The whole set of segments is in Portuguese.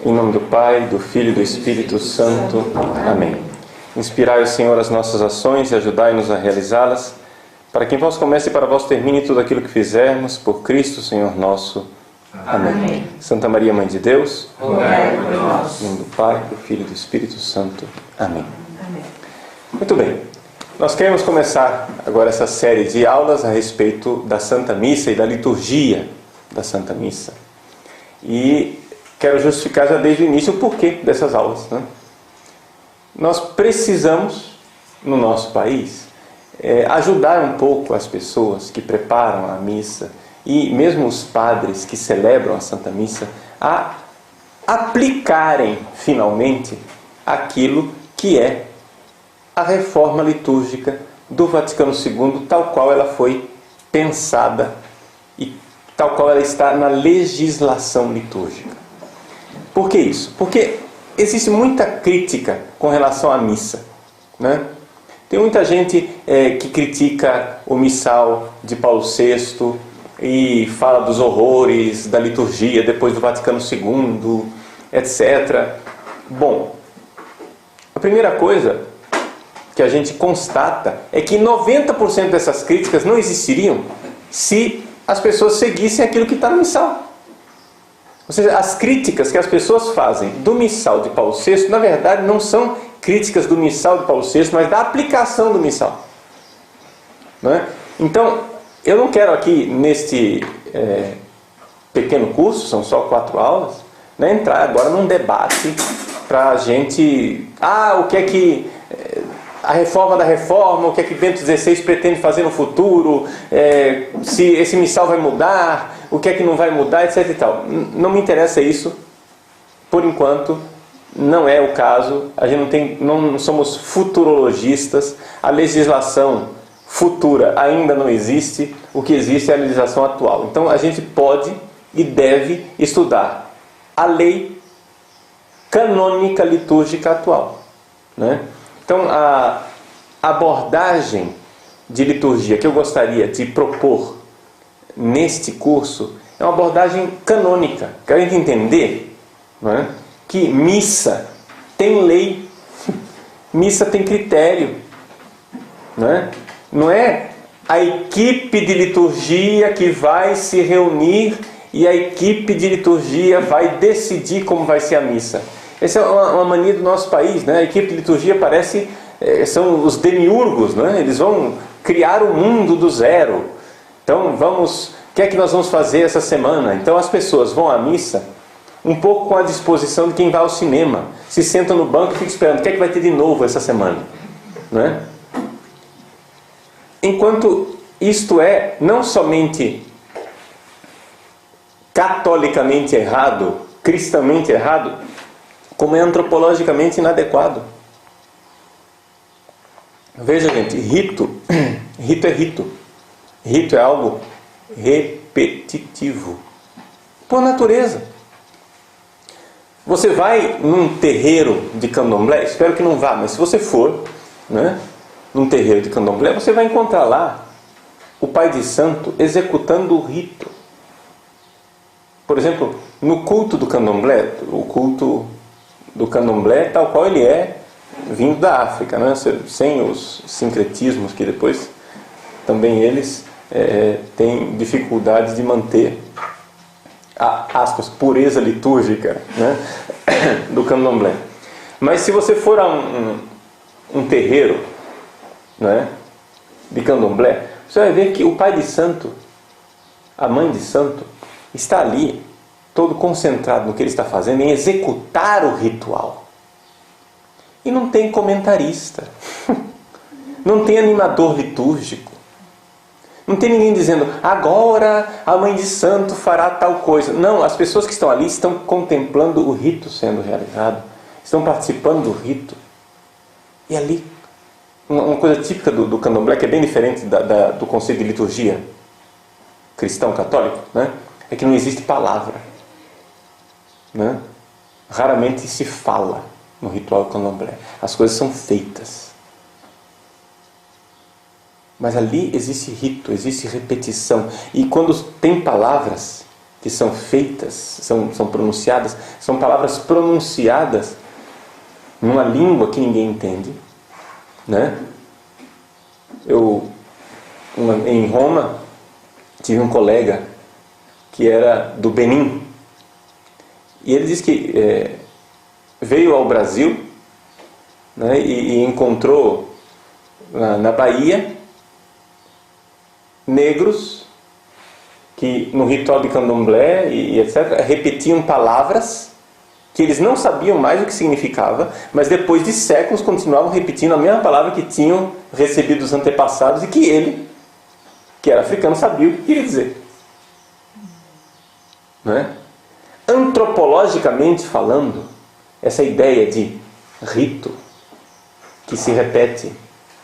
Em nome do Pai, do Filho e do Espírito Santo. Amém. Inspirai, Senhor, as nossas ações e ajudai-nos a realizá-las, para que em vós comece e para vós termine tudo aquilo que fizermos, por Cristo, Senhor nosso. Amém. Amém. Santa Maria, Mãe de Deus, rogai por nós. Em nome do Pai, do Filho e do Espírito Santo. Amém. Amém. Muito bem. Nós queremos começar agora essa série de aulas a respeito da Santa Missa e da liturgia da Santa Missa. E quero justificar já desde o início o porquê dessas aulas, né? Nós precisamos, no nosso país, ajudar um pouco as pessoas que preparam a missa e mesmo os padres que celebram a Santa Missa a aplicarem finalmente aquilo que é a reforma litúrgica do Vaticano II, tal qual ela foi pensada e tal qual ela está na legislação litúrgica. Por que isso? Porque existe muita crítica com relação à missa, né? Tem muita gente que critica o missal de Paulo VI e fala dos horrores da liturgia depois do Vaticano II, etc. Bom, a primeira coisa que a gente constata é que 90% dessas críticas não existiriam se as pessoas seguissem aquilo que está no missal. Ou seja, as críticas que as pessoas fazem do missal de Paulo VI, na verdade, não são críticas do missal de Paulo VI, mas da aplicação do missal. Não é? Então, eu não quero aqui, neste pequeno curso, são só 4 aulas, né, entrar agora num debate para a gente... o que é que... a reforma da reforma, o que é que Bento XVI pretende fazer no futuro, se esse missal vai mudar, o que é que não vai mudar, etc. e tal. Não me interessa isso, por enquanto, não é o caso. A gente não somos futurologistas, a legislação futura ainda não existe, o que existe é a legislação atual. Então a gente pode e deve estudar a lei canônica litúrgica atual, né? Então, a abordagem de liturgia que eu gostaria de propor neste curso é uma abordagem canônica. Quero entender, não é, que missa tem lei, missa tem critério. Não é a equipe de liturgia que vai se reunir e a equipe de liturgia vai decidir como vai ser a missa. Essa é uma mania do nosso país, né? A equipe de liturgia parece... são os demiurgos, né? Eles vão criar o mundo do zero. Então, o que é que nós vamos fazer essa semana? Então, as pessoas vão à missa um pouco com a disposição de quem vai ao cinema. Se senta no banco e fica esperando. O que é que vai ter de novo essa semana? Né? Enquanto isto é não somente catolicamente errado, cristamente errado, como é antropologicamente inadequado. Veja, gente, rito é rito. Rito é algo repetitivo, por natureza. Você vai num terreiro de candomblé, espero que não vá, mas se você for, né, num terreiro de candomblé, você vai encontrar lá o pai de santo executando o rito. Por exemplo, no culto do candomblé, o culto do candomblé tal qual ele é vindo da África, né? Sem os sincretismos que depois também eles têm dificuldades de manter a, aspas, pureza litúrgica, né? do candomblé. Mas se você for a um terreiro, né, de candomblé, você vai ver que o pai de santo, a mãe de santo, está ali todo concentrado no que ele está fazendo, em executar o ritual. E não tem comentarista. Não tem animador litúrgico. Não tem ninguém dizendo, agora a mãe de santo fará tal coisa. Não, as pessoas que estão ali estão contemplando o rito sendo realizado. Estão participando do rito. E ali, uma coisa típica do candomblé, que é bem diferente do conceito de liturgia cristão católico, né? É que não existe palavra, né? Raramente se fala no ritual candomblé. As coisas são feitas. Mas ali existe rito, existe repetição. E quando tem palavras, que são feitas, são pronunciadas, são palavras pronunciadas numa língua que ninguém entende, né? Em Roma, tive um colega que era do Benin, e ele disse que veio ao Brasil, né, e encontrou na Bahia negros que no ritual de candomblé e etc. repetiam palavras que eles não sabiam mais o que significava, mas depois de séculos continuavam repetindo a mesma palavra que tinham recebido dos antepassados e que ele, que era africano, sabia o que queria dizer. Não é? Antropologicamente falando, essa ideia de rito que se repete,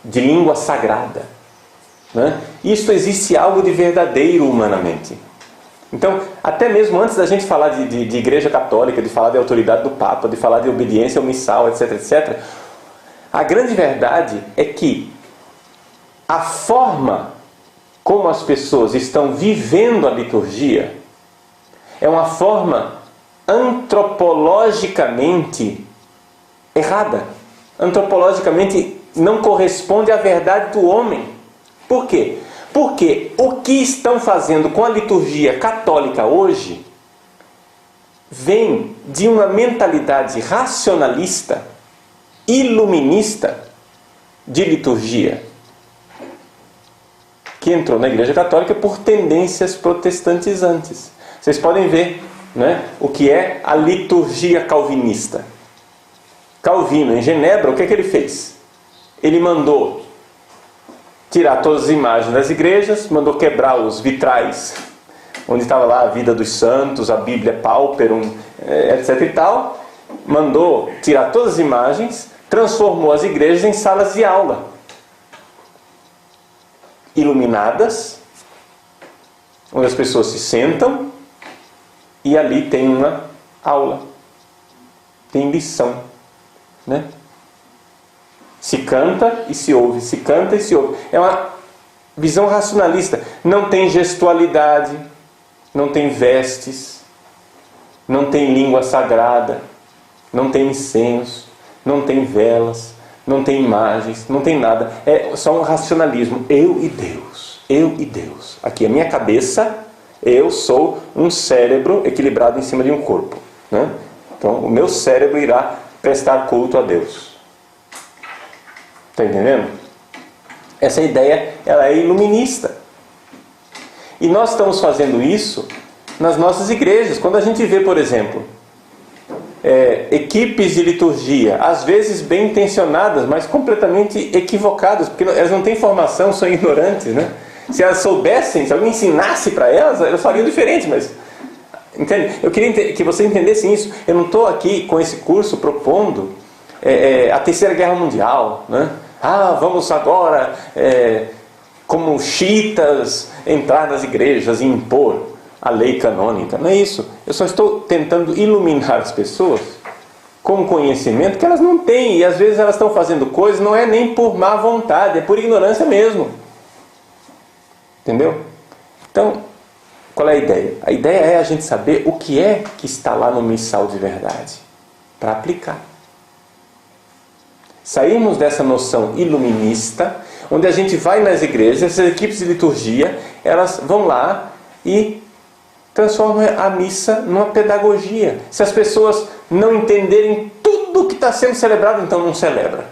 de língua sagrada, né? Isso existe algo de verdadeiro humanamente. Então, até mesmo antes da gente falar de igreja católica, de falar de autoridade do Papa, de falar de obediência ao missal, etc, etc, a grande verdade é que a forma como as pessoas estão vivendo a liturgia é uma forma antropologicamente errada. Antropologicamente não corresponde à verdade do homem. Por quê? Porque o que estão fazendo com a liturgia católica hoje vem de uma mentalidade racionalista, iluminista de liturgia, que entrou na Igreja Católica por tendências protestantizantes. Vocês podem ver, né, o que é a liturgia calvinista. Calvino, em Genebra, o que é que ele fez? Ele mandou tirar todas as imagens das igrejas, mandou quebrar os vitrais, onde estava lá a vida dos santos, a Bíblia Pauperum, etc e tal. Mandou tirar todas as imagens, transformou as igrejas em salas de aula, iluminadas, onde as pessoas se sentam e ali tem uma aula, tem lição, né? Se canta e se ouve, se canta e se ouve. É uma visão racionalista. Não tem gestualidade, não tem vestes, não tem língua sagrada, não tem incenso, não tem velas, não tem imagens, não tem nada. É só um racionalismo. Eu e Deus. Eu e Deus. Aqui a minha cabeça, eu sou um cérebro equilibrado em cima de um corpo, né? Então o meu cérebro irá prestar culto a Deus. Está entendendo? Essa ideia, ela é iluminista. E nós estamos fazendo isso nas nossas igrejas. Quando a gente vê, por exemplo, equipes de liturgia, às vezes bem intencionadas, mas completamente equivocadas, porque elas não têm formação, são ignorantes, né? Se elas soubessem, se alguém ensinasse para elas fariam diferente, mas... Entende? Eu queria que você entendesse isso. Eu não estou aqui com esse curso propondo a Terceira Guerra Mundial, né? Vamos agora, como xiitas, entrar nas igrejas e impor a lei canônica. Não é isso. Eu só estou tentando iluminar as pessoas com conhecimento que elas não têm. E às vezes elas estão fazendo coisas, não é nem por má vontade, é por ignorância mesmo. Entendeu? Então, qual é a ideia? A ideia é a gente saber o que é que está lá no missal de verdade, para aplicar. Saímos dessa noção iluminista, onde a gente vai nas igrejas, essas equipes de liturgia, elas vão lá e transformam a missa numa pedagogia. Se as pessoas não entenderem tudo o que está sendo celebrado, então não celebra.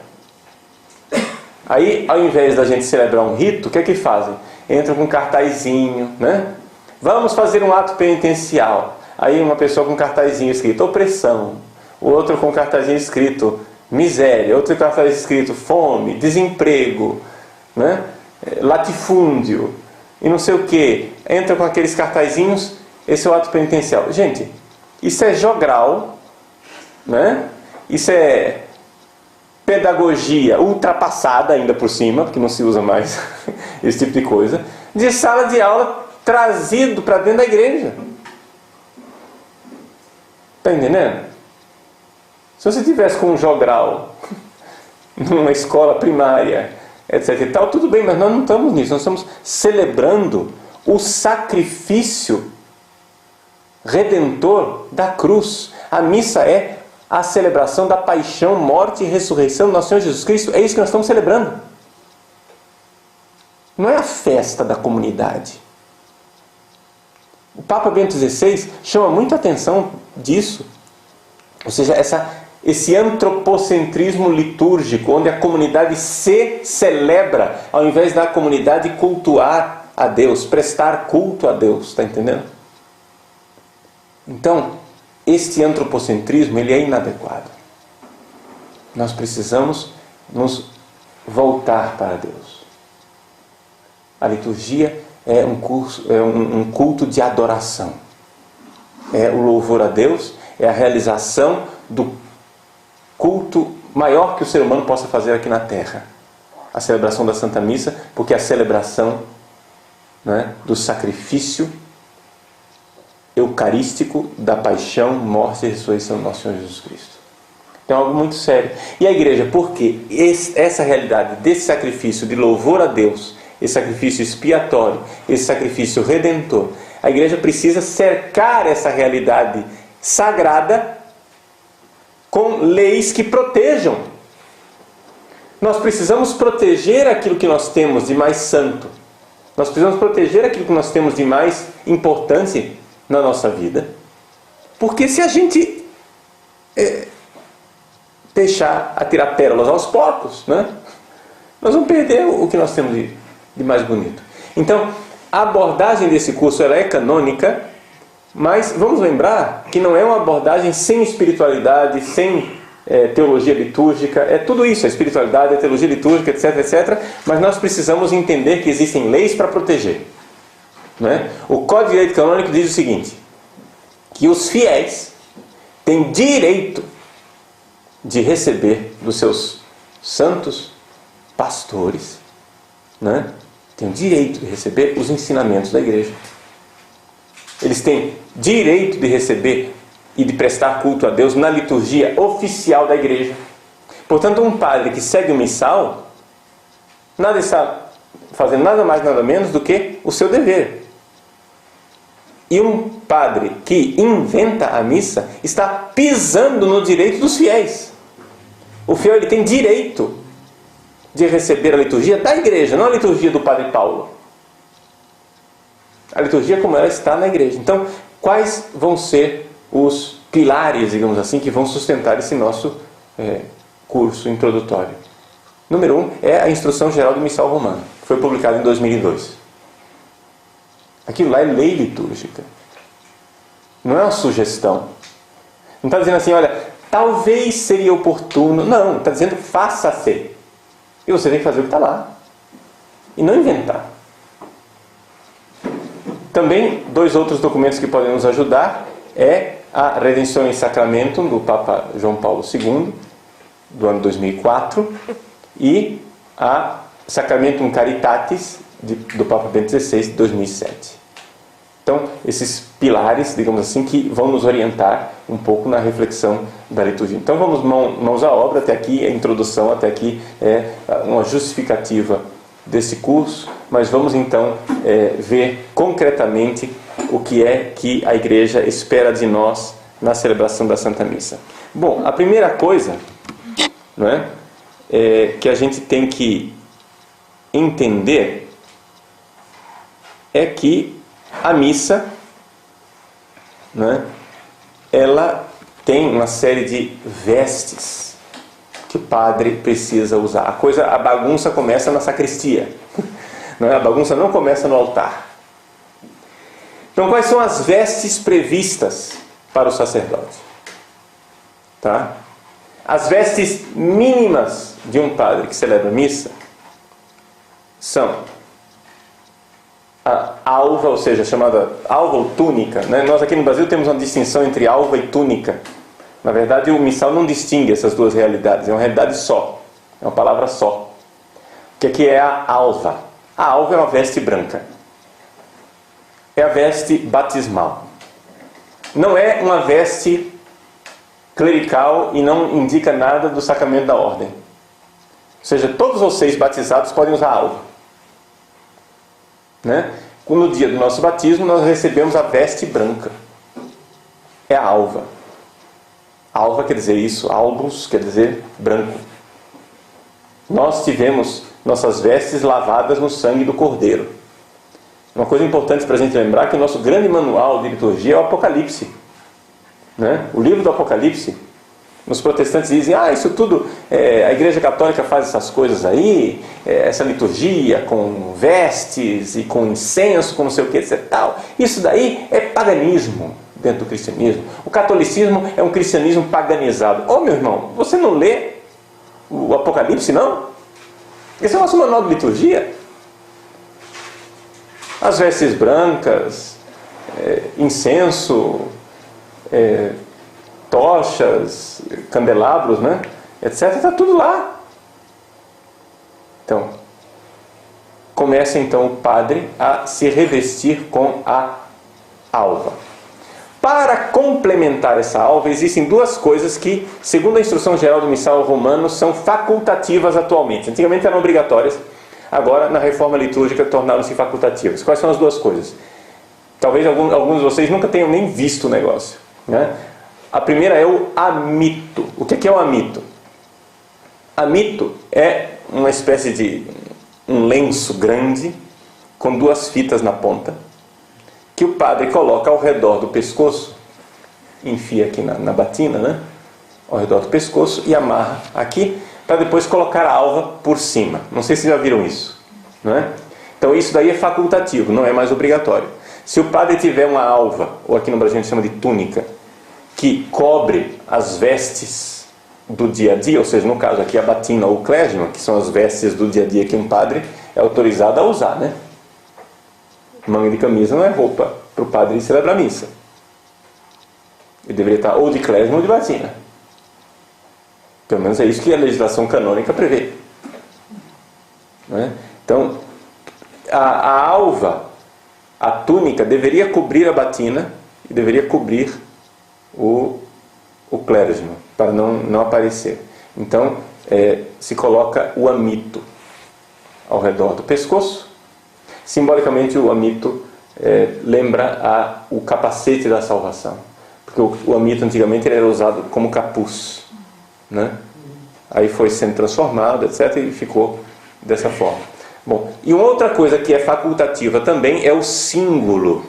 Aí, ao invés da gente celebrar um rito, o que é que fazem? Entram com um cartazinho, né? Vamos fazer um ato penitencial. Aí uma pessoa com um cartazinho escrito opressão, o outro com um cartazinho escrito miséria, outro cartaz escrito fome, desemprego, né? Latifúndio e não sei o que. Entra com aqueles cartazinhos, esse é o ato penitencial. Gente, isso é jogral, né? Isso é pedagogia ultrapassada ainda por cima, porque não se usa mais esse tipo de coisa, de sala de aula trazido para dentro da igreja. Está entendendo? Se você tivesse com um jogral numa escola primária, etc e tal, tudo bem, mas nós não estamos nisso. Nós estamos celebrando o sacrifício redentor da cruz. A missa é a celebração da paixão, morte e ressurreição do nosso Senhor Jesus Cristo. É isso que nós estamos celebrando. Não é a festa da comunidade. O Papa Bento XVI chama muito a atenção disso. Ou seja, esse antropocentrismo litúrgico, onde a comunidade se celebra, ao invés da comunidade cultuar a Deus, prestar culto a Deus. Está entendendo? Então, este antropocentrismo, ele é inadequado. Nós precisamos nos voltar para Deus. A liturgia é um culto de adoração. É o louvor a Deus, é a realização do culto maior que o ser humano possa fazer aqui na Terra. A celebração da Santa Missa, porque é a celebração, né, do sacrifício eucarístico da paixão, morte e ressurreição do nosso Senhor Jesus Cristo. Então é algo muito sério. E a igreja, por quê? Essa realidade desse sacrifício de louvor a Deus, esse sacrifício expiatório, esse sacrifício redentor, a igreja precisa cercar essa realidade sagrada com leis que protejam. Nós precisamos proteger aquilo que nós temos de mais santo. Nós precisamos proteger aquilo que nós temos de mais importante na nossa vida. Porque se a gente deixar atirar pérolas aos porcos, né, nós vamos perder o que nós temos de mais bonito. Então, a abordagem desse curso ela é canônica, mas vamos lembrar que não é uma abordagem sem espiritualidade, sem teologia litúrgica. É tudo isso, a espiritualidade, a teologia litúrgica, etc, etc. Mas nós precisamos entender que existem leis para proteger. Não é? O Código de Direito Canônico diz o seguinte, que os fiéis têm direito de receber dos seus santos pastores, né? Têm o direito de receber os ensinamentos da igreja. Eles têm direito de receber e de prestar culto a Deus na liturgia oficial da igreja. Portanto, um padre que segue o missal, nada está fazendo nada mais, nada menos do que o seu dever. E um padre que inventa a missa está pisando no direito dos fiéis. O fiel ele tem direito de receber a liturgia da igreja, não a liturgia do Padre Paulo. A liturgia como ela está na igreja. Então, quais vão ser os pilares, digamos assim, que vão sustentar esse nosso curso introdutório? Número 1 é a Instrução Geral do Missal Romano, que foi publicada em 2002. Aquilo lá é lei litúrgica. Não é uma sugestão. Não está dizendo assim, olha, talvez seria oportuno. Não, está dizendo faça-se. E você tem que fazer o que está lá. E não inventar. Também, 2 outros documentos que podem nos ajudar é a Redenção em Sacramento, do Papa João Paulo II, do ano 2004, e a Sacramentum Caritatis, do Papa Bento XVI, de 2007. Então, esses pilares, digamos assim, que vão nos orientar um pouco na reflexão da liturgia. Então, vamos mãos à obra. Até aqui a introdução, até aqui é uma justificativa desse curso, mas vamos então ver concretamente o que é que a igreja espera de nós na celebração da Santa Missa. Bom, a primeira coisa, não é, que a gente tem que entender é que a missa, não é, ela tem uma série de vestes que o padre precisa usar. A bagunça começa na sacristia. Não é? A bagunça não começa no altar. Então, quais são as vestes previstas para o sacerdote? Tá? As vestes mínimas de um padre que celebra a missa são a alva, ou seja, chamada alva ou túnica, né? Nós aqui no Brasil temos uma distinção entre alva e túnica. Na verdade, o missal não distingue essas duas realidades, é uma realidade só, é uma palavra só. O que aqui é a alva? A alva é uma veste branca. É a veste batismal. Não é uma veste clerical e não indica nada do sacramento da ordem. Ou seja, todos vocês batizados podem usar alva. Né? No dia do nosso batismo, nós recebemos a veste branca. é a alva. Alva quer dizer isso, albus quer dizer branco. Nós tivemos nossas vestes lavadas no sangue do Cordeiro. Uma coisa importante para a gente lembrar é que o nosso grande manual de liturgia é o Apocalipse. Né? O livro do Apocalipse, os protestantes dizem, isso tudo, a Igreja Católica faz essas coisas aí, essa liturgia com vestes e com incenso, com não sei o que, etc. Tal. Isso daí é paganismo dentro do cristianismo. O catolicismo é um cristianismo paganizado. Meu irmão, você não lê o Apocalipse, não? Esse é o nosso manual de liturgia. As vestes brancas, incenso, tochas, candelabros, né? etc. Está tudo lá. Então, começa então o padre a se revestir com a alva. Para complementar essa alva, existem duas coisas que, segundo a Instrução Geral do Missal Romano, são facultativas atualmente. Antigamente eram obrigatórias, agora na Reforma Litúrgica tornaram-se facultativas. Quais são as duas coisas? Talvez alguns de vocês nunca tenham nem visto o negócio, né? A primeira é o amito. O que é o amito? Amito é uma espécie de um lenço grande com duas fitas na ponta, que o padre coloca ao redor do pescoço, enfia aqui na batina, né? Ao redor do pescoço e amarra aqui, para depois colocar a alva por cima. Não sei se já viram isso, não é? Então isso daí é facultativo, não é mais obrigatório. Se o padre tiver uma alva, ou aqui no Brasil a gente chama de túnica, que cobre as vestes do dia a dia, ou seja, no caso aqui a batina ou o clésima, que são as vestes do dia a dia que um padre é autorizado a usar, né? Manga de camisa não é roupa para o padre celebrar a missa. Ele deveria estar ou de clésima ou de batina. Pelo menos é isso que a legislação canônica prevê. Não é? Então, a alva, a túnica, deveria cobrir a batina e deveria cobrir o clérigma, para não aparecer. Então, se coloca o amito ao redor do pescoço. Simbolicamente, o amito lembra o capacete da salvação, porque o amito antigamente era usado como capuz, né? Aí foi sendo transformado, etc., e ficou dessa forma. Bom, e uma outra coisa que é facultativa também é o símbolo.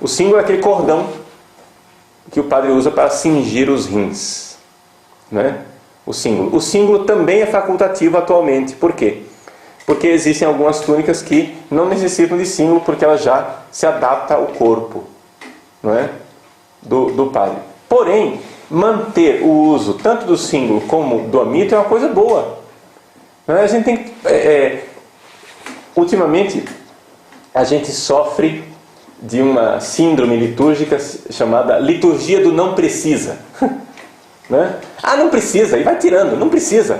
O símbolo é aquele cordão que o padre usa para cingir os rins, né? O símbolo também é facultativo atualmente. Por quê? Porque existem algumas túnicas que não necessitam de símbolo, porque ela já se adapta ao corpo, não é? do padre. Porém, manter o uso tanto do símbolo como do amito é uma coisa boa. Não é? A gente tem ultimamente a gente sofre de uma síndrome litúrgica chamada liturgia do não precisa. Né? Não precisa, e vai tirando, não precisa.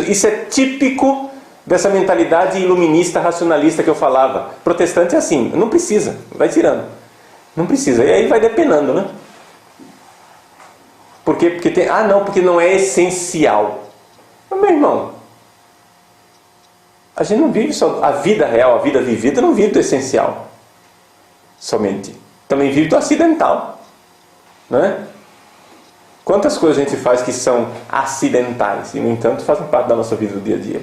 Isso é típico dessa mentalidade iluminista, racionalista que eu falava. Protestante é assim, não precisa, vai tirando. Não precisa, e aí vai depenando, né? Por quê? Porque não é essencial. Mas, meu irmão, a gente não vive só a vida real, a vida vivida não vive do essencial somente. Também vive do acidental, não é? Quantas coisas a gente faz que são acidentais e, no entanto, fazem parte da nossa vida do dia a dia?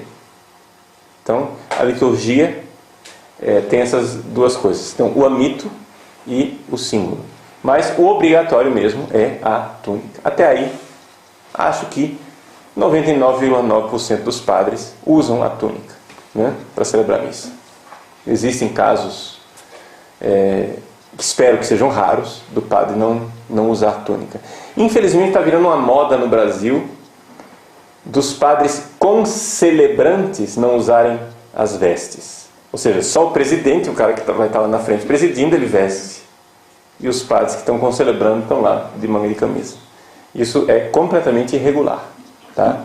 Então, a liturgia tem essas duas coisas. Então, o amito e o símbolo. Mas o obrigatório mesmo é a túnica. Até aí, acho que 99,9% dos padres usam a túnica, né, para celebrar a missa. Existem casos, que espero que sejam raros, do padre não usar a túnica. Infelizmente está virando uma moda no Brasil dos padres concelebrantes não usarem as vestes. Ou seja, só o presidente, o cara que vai estar lá na frente presidindo, ele veste. E os padres que estão concelebrando estão lá de manga de camisa. Isso é completamente irregular, tá?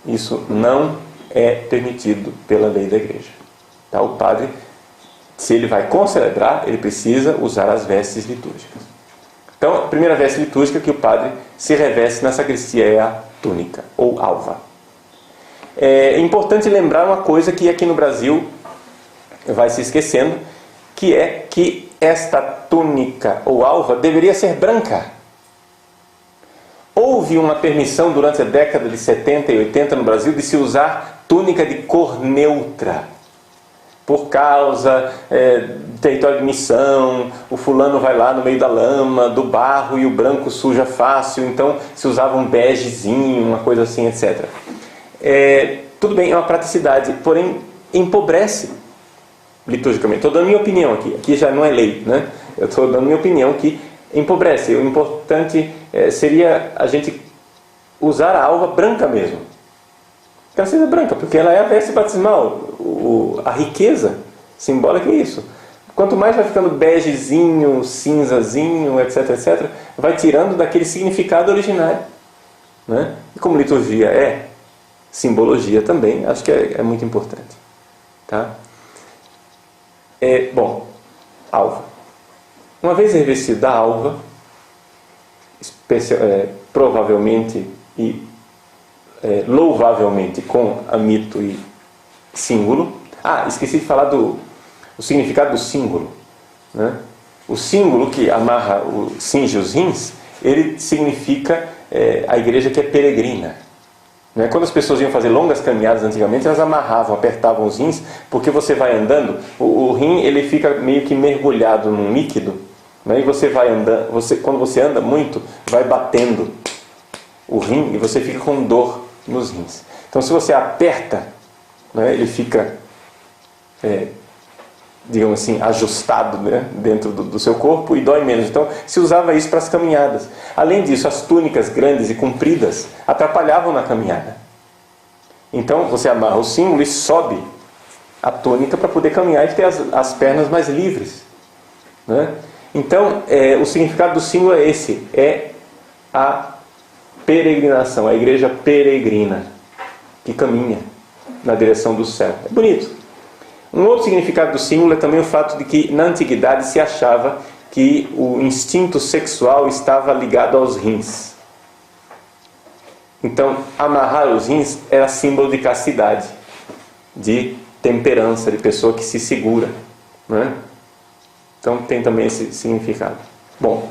Isso não é permitido pela lei da igreja, tá? O padre, se ele vai concelebrar, ele precisa usar as vestes litúrgicas. Então, a primeira veste litúrgica que o padre se reveste na sacristia é a túnica, ou alva. É importante lembrar uma coisa que aqui no Brasil vai se esquecendo, que é que esta túnica ou alva deveria ser branca. Houve uma permissão durante a década de 70 e 80 no Brasil de se usar túnica de cor neutra. Por causa do território de missão, o fulano vai lá no meio da lama, do barro, e o branco suja fácil, então se usava um begezinho, uma coisa assim, etc. Tudo bem, é uma praticidade, porém empobrece liturgicamente. Estou dando minha opinião aqui já não é lei, né? Eu estou dando minha opinião que empobrece. O importante seria a gente usar a alva branca mesmo. Que ela seja branca, porque ela é a veste batismal. A riqueza simbólica é isso. Quanto mais vai ficando begezinho, cinzazinho, etc, etc, vai tirando daquele significado originário, né? E como liturgia é simbologia também, acho que é muito importante. Tá? Bom, alva. Uma vez revestida a alva, provavelmente e louvavelmente com amito e símbolo. Esqueci de falar do significado do símbolo, né? O símbolo que amarra, cinge os rins, ele significa a igreja que é peregrina, né? Quando as pessoas iam fazer longas caminhadas antigamente, elas amarravam, apertavam os rins, porque você vai andando, o rim ele fica meio que mergulhado num líquido, né? E você vai andando, quando você anda muito, vai batendo o rim e você fica com dor nos rins. Então, se você aperta, né, ele fica, digamos assim, ajustado, né, dentro do seu corpo e dói menos. Então, se usava isso para as caminhadas. Além disso, as túnicas grandes e compridas atrapalhavam na caminhada. Então, você amarra o símbolo e sobe a túnica para poder caminhar e ter as pernas mais livres, né? Então, o significado do símbolo é esse, a peregrinação, a igreja peregrina, que caminha na direção do céu. É bonito. Um outro significado do símbolo é também o fato de que na antiguidade se achava que o instinto sexual estava ligado aos rins. Então, amarrar os rins era símbolo de castidade, de temperança, de pessoa que se segura, né? Então tem também esse significado. Bom,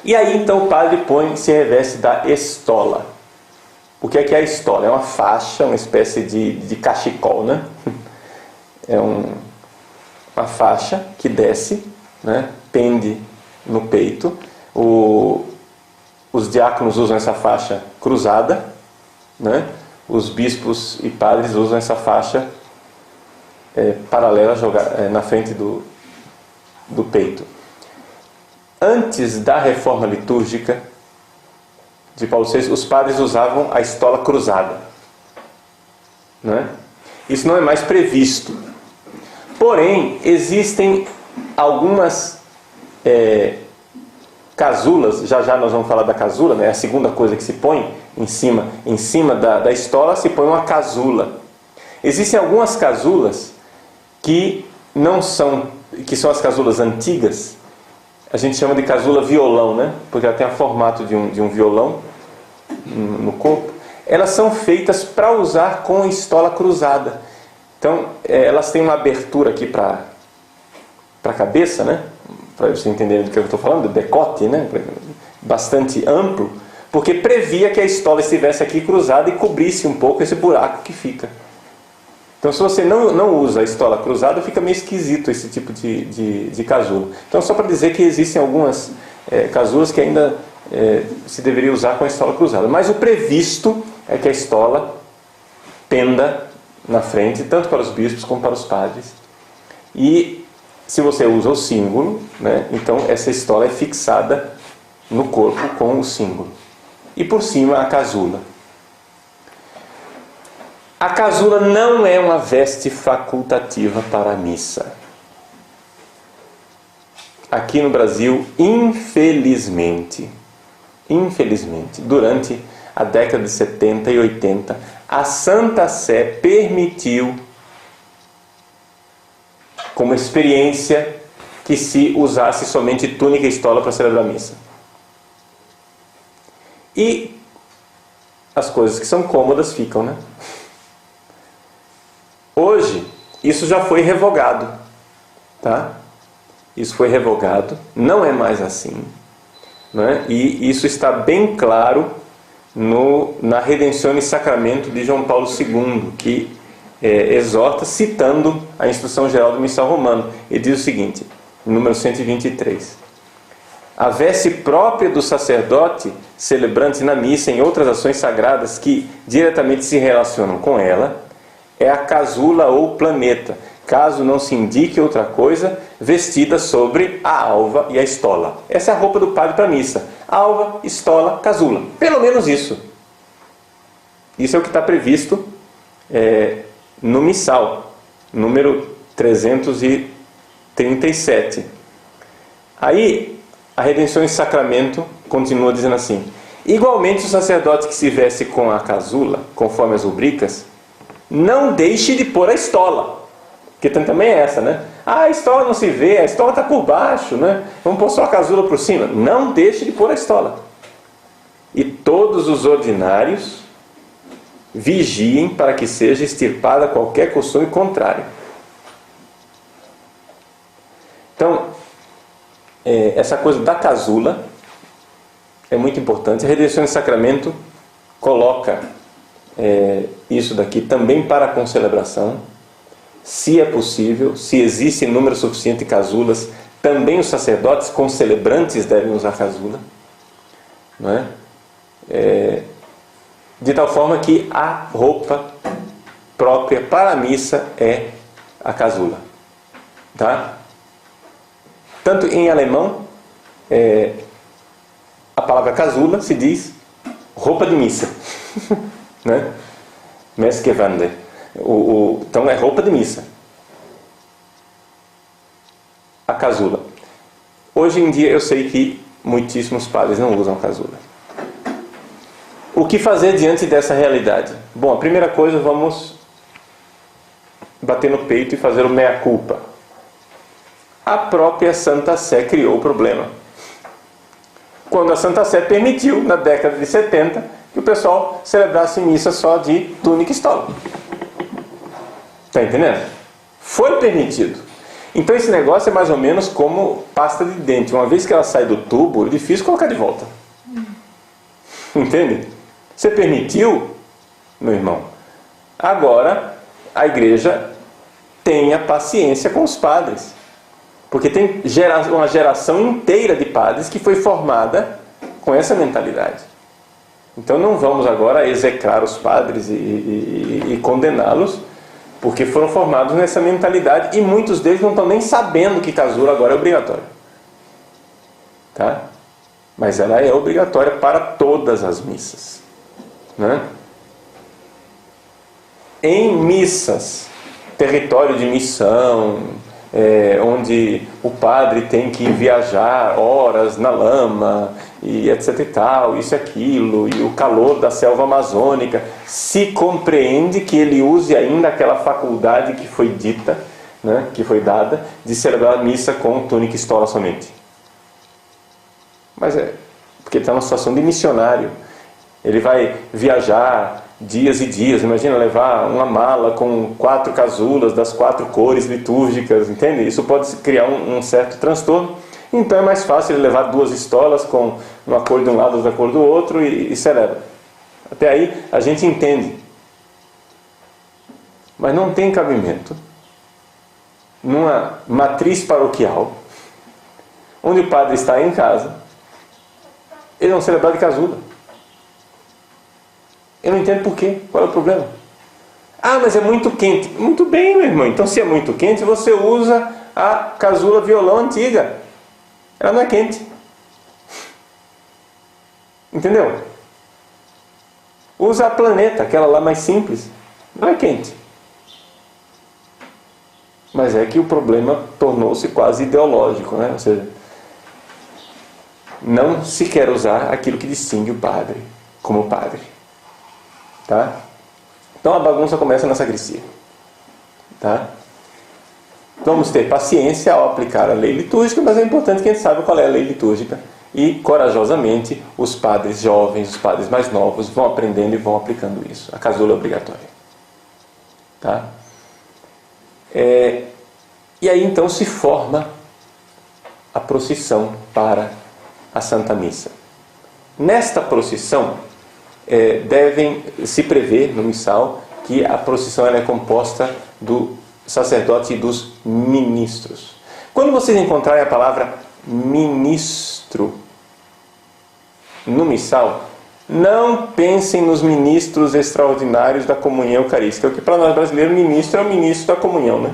e aí então o padre se reveste da estola. O que é a estola? É uma faixa, uma espécie de cachecol, né? É uma faixa que desce, né? Pende no peito. Os diáconos usam essa faixa cruzada, né? Os bispos e padres usam essa faixa paralela na frente do peito. Antes da reforma litúrgica de Paulo VI, os padres usavam a estola cruzada, né? Isso não é mais previsto. Porém, existem algumas casulas, já nós vamos falar da casula, né? É a segunda coisa que se põe em cima da estola, se põe uma casula. Existem algumas casulas que são as casulas antigas. A gente chama de casula violão, né? Porque ela tem o formato de um violão no corpo. Elas são feitas para usar com a estola cruzada. Então, elas têm uma abertura aqui para a cabeça, né? Para você entender do que eu estou falando, decote, né? Bastante amplo, porque previa que a estola estivesse aqui cruzada e cobrisse um pouco esse buraco que fica. Então, se você não usa a estola cruzada, fica meio esquisito esse tipo de casula. Então, só para dizer que existem algumas casulas que ainda se deveria usar com a estola cruzada. Mas o previsto é que a estola penda na frente, tanto para os bispos como para os padres. E se você usa o símbolo, né, então essa estola é fixada no corpo com o símbolo. E por cima a casula. A casula não é uma veste facultativa para a missa. Aqui no Brasil, infelizmente, durante a década de 70 e 80, a Santa Sé permitiu, como experiência, que se usasse somente túnica e estola para celebrar a missa. E as coisas que são cômodas ficam, né? Hoje, isso já foi revogado, tá? Isso foi revogado, não é mais assim, né? E isso está bem claro na Redemptione Sacramento de João Paulo II, que exorta, citando a Instrução Geral do Missal Romano. Ele diz o seguinte, número 123: a veste própria do sacerdote celebrante na missa em outras ações sagradas que diretamente se relacionam com ela é a casula ou planeta, caso não se indique outra coisa, vestida sobre a alva e a estola. Essa é a roupa do padre para a missa: alva, estola, casula. Pelo menos isso. Isso é o que está previsto no missal, número 337. Aí, a Redemptione Sacramento continua dizendo assim: igualmente o sacerdote que se veste com a casula, conforme as rubricas, não deixe de pôr a estola. Porque também é essa, né? A estola não se vê, a estola está por baixo, né? Vamos pôr só a casula por cima. Não deixe de pôr a estola. E todos os ordinários vigiem para que seja extirpada qualquer costume contrário. Então, essa coisa da casula é muito importante. A Redemptione Sacramento coloca isso daqui também para a concelebração. Se é possível, se existe número suficiente de casulas, também os sacerdotes concelebrantes devem usar casula, não é? De tal forma que a roupa própria para a missa é a casula, tá? Tanto em alemão, a palavra casula se diz roupa de missa, né? Messgewande. Então é roupa de missa, a casula. Hoje em dia eu sei que muitíssimos padres não usam casula. O que fazer diante dessa realidade? Bom, a primeira coisa, vamos bater no peito e fazer o mea-culpa. A própria Santa Sé criou o problema. Quando a Santa Sé permitiu, na década de 70, que o pessoal celebrasse missa só de túnica e estola. Está entendendo? Foi permitido. Então esse negócio é mais ou menos como pasta de dente. Uma vez que ela sai do tubo, é difícil colocar de volta. Entende? Você permitiu, meu irmão. Agora, a igreja tenha paciência com os padres. Porque tem uma geração inteira de padres que foi formada com essa mentalidade. Então não vamos agora execrar os padres e condená-los, porque foram formados nessa mentalidade e muitos deles não estão nem sabendo que casula agora é obrigatória. Tá? Mas ela é obrigatória para todas as missas, né? Em missas, território de missão, onde o padre tem que viajar horas na lama, e etc e tal, isso e aquilo, e o calor da selva amazônica, se compreende que ele use ainda aquela faculdade que foi dita, né, que foi dada, de celebrar a missa com túnica e estola somente. Mas porque ele está numa situação de missionário. Ele vai viajar dias e dias. Imagina levar uma mala com 4 casulas das 4 cores litúrgicas, entende? Isso pode criar um certo transtorno. Então é mais fácil ele levar 2 estolas com uma cor de um lado, outra cor do outro e celebra. Até aí a gente entende. Mas não tem cabimento numa matriz paroquial, onde o padre está em casa, ele não celebrar de casula. Eu não entendo por quê. Qual é o problema? Ah, mas é muito quente. Muito bem, meu irmão. Então se é muito quente, você usa a casula violão antiga. Ela não é quente. Entendeu? Usa a planeta, aquela lá mais simples. Não é quente. Mas é que o problema tornou-se quase ideológico, né? Ou seja, não se quer usar aquilo que distingue o padre como padre. Tá? Então a bagunça começa na sacristia. Tá? Vamos ter paciência ao aplicar a lei litúrgica, mas é importante que a gente saiba qual é a lei litúrgica. E, corajosamente, os padres jovens, os padres mais novos, vão aprendendo e vão aplicando isso. A casula é obrigatória. Tá? E aí, então, se forma a procissão para a Santa Missa. Nesta procissão, devem se prever no missal que a procissão ela é composta do sacerdote e dos ministros. Quando vocês encontrarem a palavra ministro no missal, não pensem nos ministros extraordinários da comunhão eucarística. O que para nós brasileiros, ministro é o ministro da comunhão, né?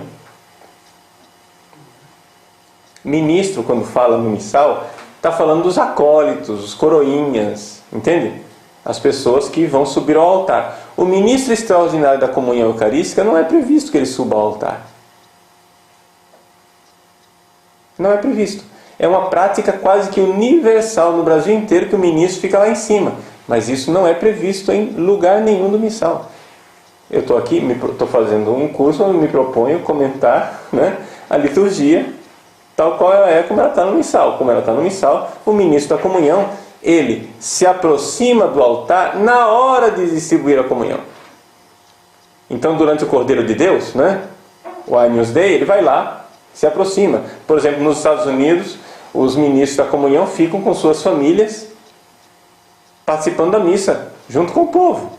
Ministro, quando fala no missal, está falando dos acólitos, os coroinhas, entende? As pessoas que vão subir ao altar. O ministro extraordinário da comunhão eucarística não é previsto que ele suba ao altar. Não é previsto. É uma prática quase que universal no Brasil inteiro que o ministro fica lá em cima. Mas isso não é previsto em lugar nenhum do missal. Eu estou aqui, estou fazendo um curso onde me proponho comentar, né, a liturgia tal qual ela é, como ela está no missal. Como ela está no missal, o ministro da comunhão, ele se aproxima do altar na hora de distribuir a comunhão. Então, durante o Cordeiro de Deus, né, o Agnus Dei, ele vai lá, se aproxima. Por exemplo, nos Estados Unidos, os ministros da comunhão ficam com suas famílias participando da missa, junto com o povo.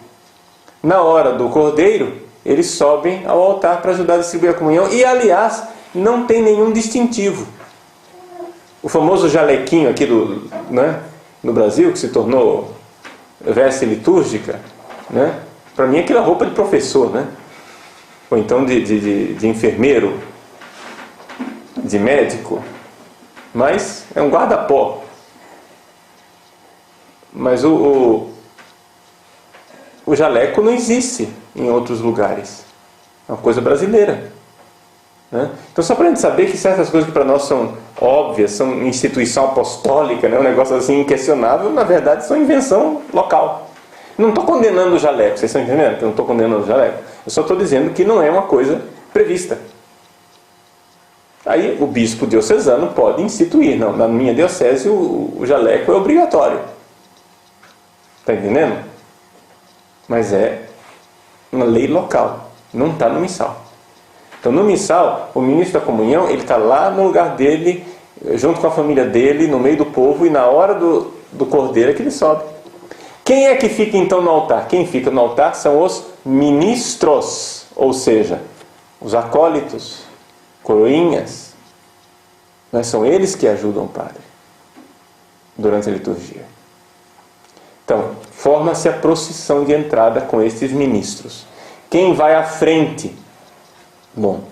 Na hora do Cordeiro, eles sobem ao altar para ajudar a distribuir a comunhão. E, aliás, não tem nenhum distintivo. O famoso jalequinho aqui no Brasil, que se tornou veste litúrgica, né? Para mim aquilo é roupa de professor, né? Ou então de enfermeiro, de médico. Mas é um guarda-pó. Mas o jaleco não existe em outros lugares. É uma coisa brasileira, né? Então, só para a gente saber que certas coisas que para nós são óbvias, são instituição apostólica, né? Um negócio assim inquestionável, na verdade são invenção local. Não estou condenando o jaleco, vocês estão entendendo? Eu não estou condenando o jaleco. Eu só estou dizendo que não é uma coisa prevista. Aí o bispo diocesano pode instituir. Não, na minha diocese o jaleco é obrigatório. Está entendendo? Mas é uma lei local, não está no missal. Então, no missal, o ministro da comunhão, ele está lá no lugar dele, junto com a família dele, no meio do povo, e na hora do cordeiro é que ele sobe. Quem é que fica então no altar? Quem fica no altar são os ministros, ou seja, os acólitos, coroinhas. Né? São eles que ajudam o padre durante a liturgia. Então, forma-se a procissão de entrada com estes ministros. Quem vai à frente? Bom,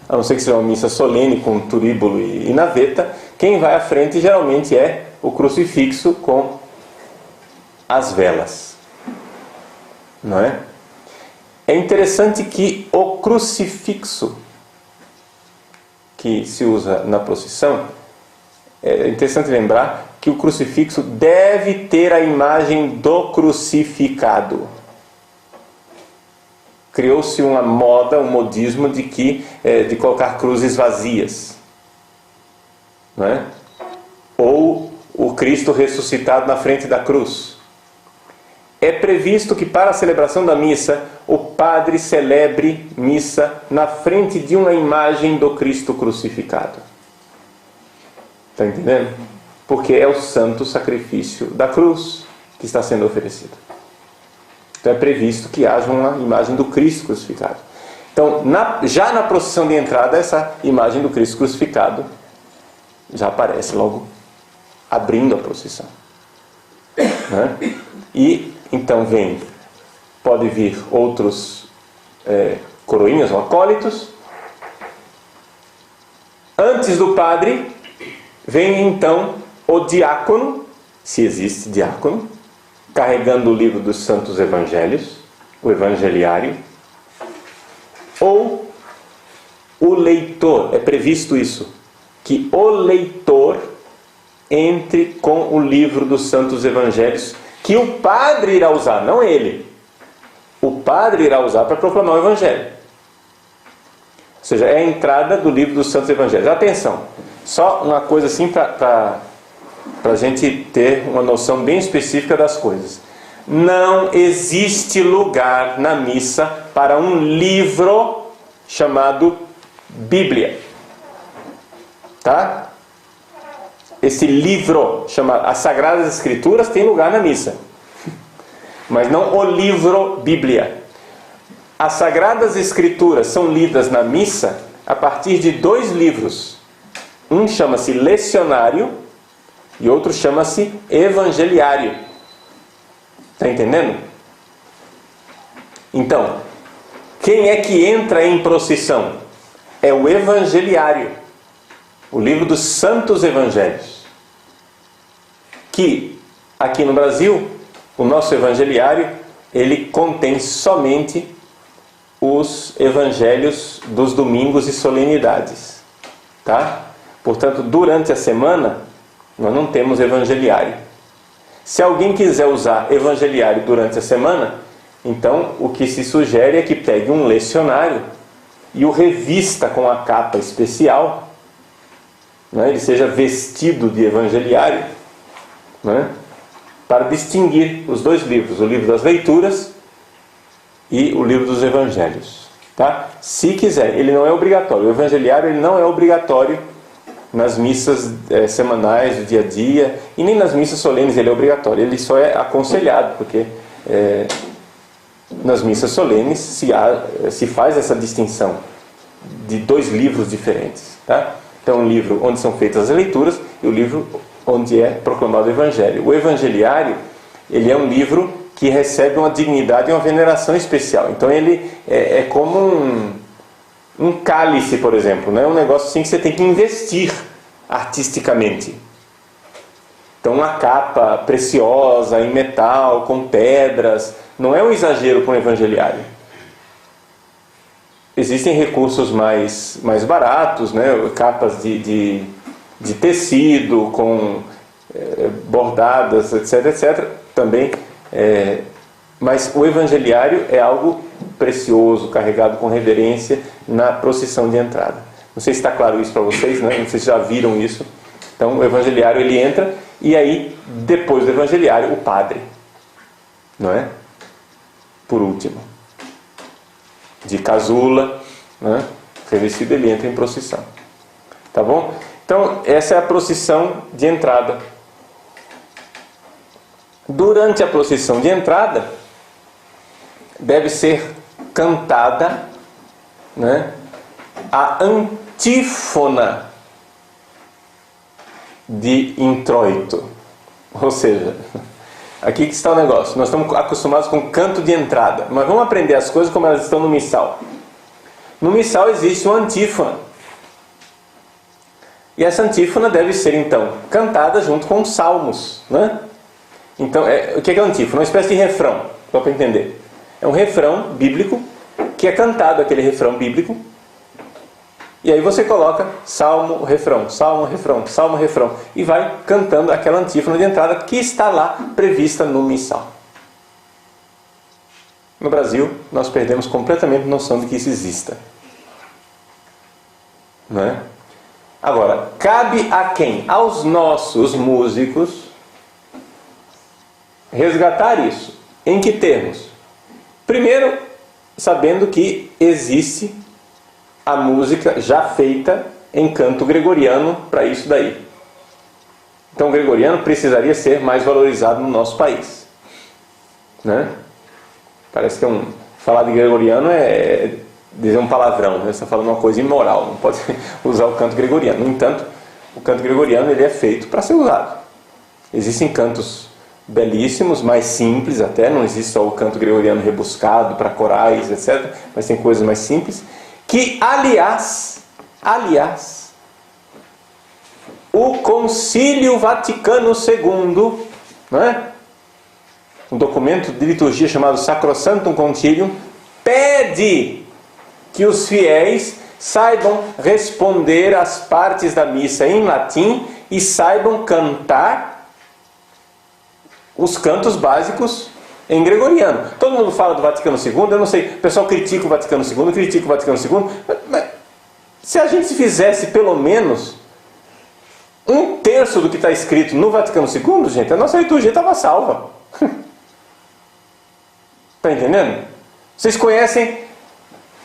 a não ser que seja uma missa solene com turíbulo e naveta, quem vai à frente geralmente é o crucifixo com as velas. Não é? É interessante que o crucifixo que se usa na procissão, é interessante lembrar que o crucifixo deve ter a imagem do crucificado. Criou-se uma moda, um modismo de colocar cruzes vazias, não é? Ou o Cristo ressuscitado na frente da cruz. É previsto que para a celebração da missa, o padre celebre missa na frente de uma imagem do Cristo crucificado. Está entendendo? Porque é o santo sacrifício da cruz que está sendo oferecido. Então é previsto que haja uma imagem do Cristo crucificado. Então, já na procissão de entrada, essa imagem do Cristo crucificado já aparece logo abrindo a procissão. Né? E então pode vir outros coroinhas ou acólitos. Antes do padre, vem então o diácono, se existe diácono, carregando o livro dos Santos Evangelhos, o evangeliário, ou o leitor. É previsto isso, que o leitor entre com o livro dos Santos Evangelhos, que o padre irá usar, não ele. O padre irá usar para proclamar o Evangelho. Ou seja, é a entrada do livro dos Santos Evangelhos. Atenção, só uma coisa assim para a gente ter uma noção bem específica das coisas. Não existe lugar na missa para um livro chamado Bíblia. Tá? esse livro, chama as Sagradas Escrituras, tem lugar na missa. Mas não o livro Bíblia. As Sagradas Escrituras são lidas na missa a partir de 2 livros. Um chama-se Lecionário e outro chama-se Evangeliário. Está entendendo? Então, quem é que entra em procissão? É o Evangeliário, o livro dos Santos Evangelhos. Que, aqui no Brasil, o nosso Evangeliário, ele contém somente os evangelhos dos domingos e solenidades. Tá? Portanto, durante a semana, nós não temos Evangeliário. Se alguém quiser usar Evangeliário durante a semana, então o que se sugere é que pegue um lecionário e o revista com a capa especial, né? Ele seja vestido de Evangeliário, né? Para distinguir os 2 livros, o livro das leituras e o livro dos evangelhos. Tá? Se quiser, ele não é obrigatório. O Evangeliário ele não é obrigatório nas missas semanais, do dia a dia, e nem nas missas solenes ele é obrigatório. Ele só é aconselhado, porque nas missas solenes se faz essa distinção de 2 livros diferentes. Tá? Então, um livro onde são feitas as leituras e o livro onde é proclamado o Evangelho. O Evangeliário, ele é um livro que recebe uma dignidade e uma veneração especial. Então ele é como um cálice, por exemplo, né? Um negócio assim que você tem que investir artisticamente. Então uma capa preciosa, em metal, com pedras, não é um exagero para um evangeliário. Existem recursos mais baratos, né? Capas de tecido, com bordadas, etc, etc, também. Mas o evangeliário é algo precioso, carregado com reverência na procissão de entrada. Não sei se está claro isso para vocês, né? Não sei se já viram isso. Então o evangeliário ele entra e aí depois do evangeliário o padre, não é? Por último, de casula, né? Revestido, ele entra em procissão. Tá bom? Então essa é a procissão de entrada. Durante a procissão de entrada, deve ser cantada, né, a antífona de introito. Ou seja, aqui que está o negócio. Nós estamos acostumados com canto de entrada, mas vamos aprender as coisas como elas estão no missal. No missal existe uma antífona. E essa antífona deve ser, então, cantada junto com os salmos, né? Então, o que é a antífona? Uma espécie de refrão, só para entender. É um refrão bíblico, que é cantado aquele refrão bíblico, e aí você coloca salmo, refrão, salmo, refrão, salmo, refrão, e vai cantando aquela antífona de entrada que está lá prevista no missal. No Brasil, nós perdemos completamente a noção de que isso exista. Não é? Agora, cabe a quem? Aos nossos músicos resgatar isso. Em que termos? Primeiro, sabendo que existe a música já feita em canto gregoriano para isso daí. Então o gregoriano precisaria ser mais valorizado no nosso país, né? Parece que falar de gregoriano é dizer um palavrão, né? Você está falando uma coisa imoral, não pode usar o canto gregoriano. No entanto, o canto gregoriano ele é feito para ser usado. Existem cantos belíssimos, mais simples até, não existe só o canto gregoriano rebuscado para corais, etc. Mas tem coisas mais simples, que aliás, o Concílio Vaticano II, não é? Um documento de liturgia chamado Sacrosanctum Concilium, pede que os fiéis saibam responder às partes da missa em latim e saibam cantar os cantos básicos em gregoriano. Todo mundo fala do Vaticano II, eu não sei, o pessoal critica o Vaticano II, mas se a gente fizesse pelo menos 1/3 do que está escrito no Vaticano II, gente, a nossa liturgia estava salva. Está entendendo? Vocês conhecem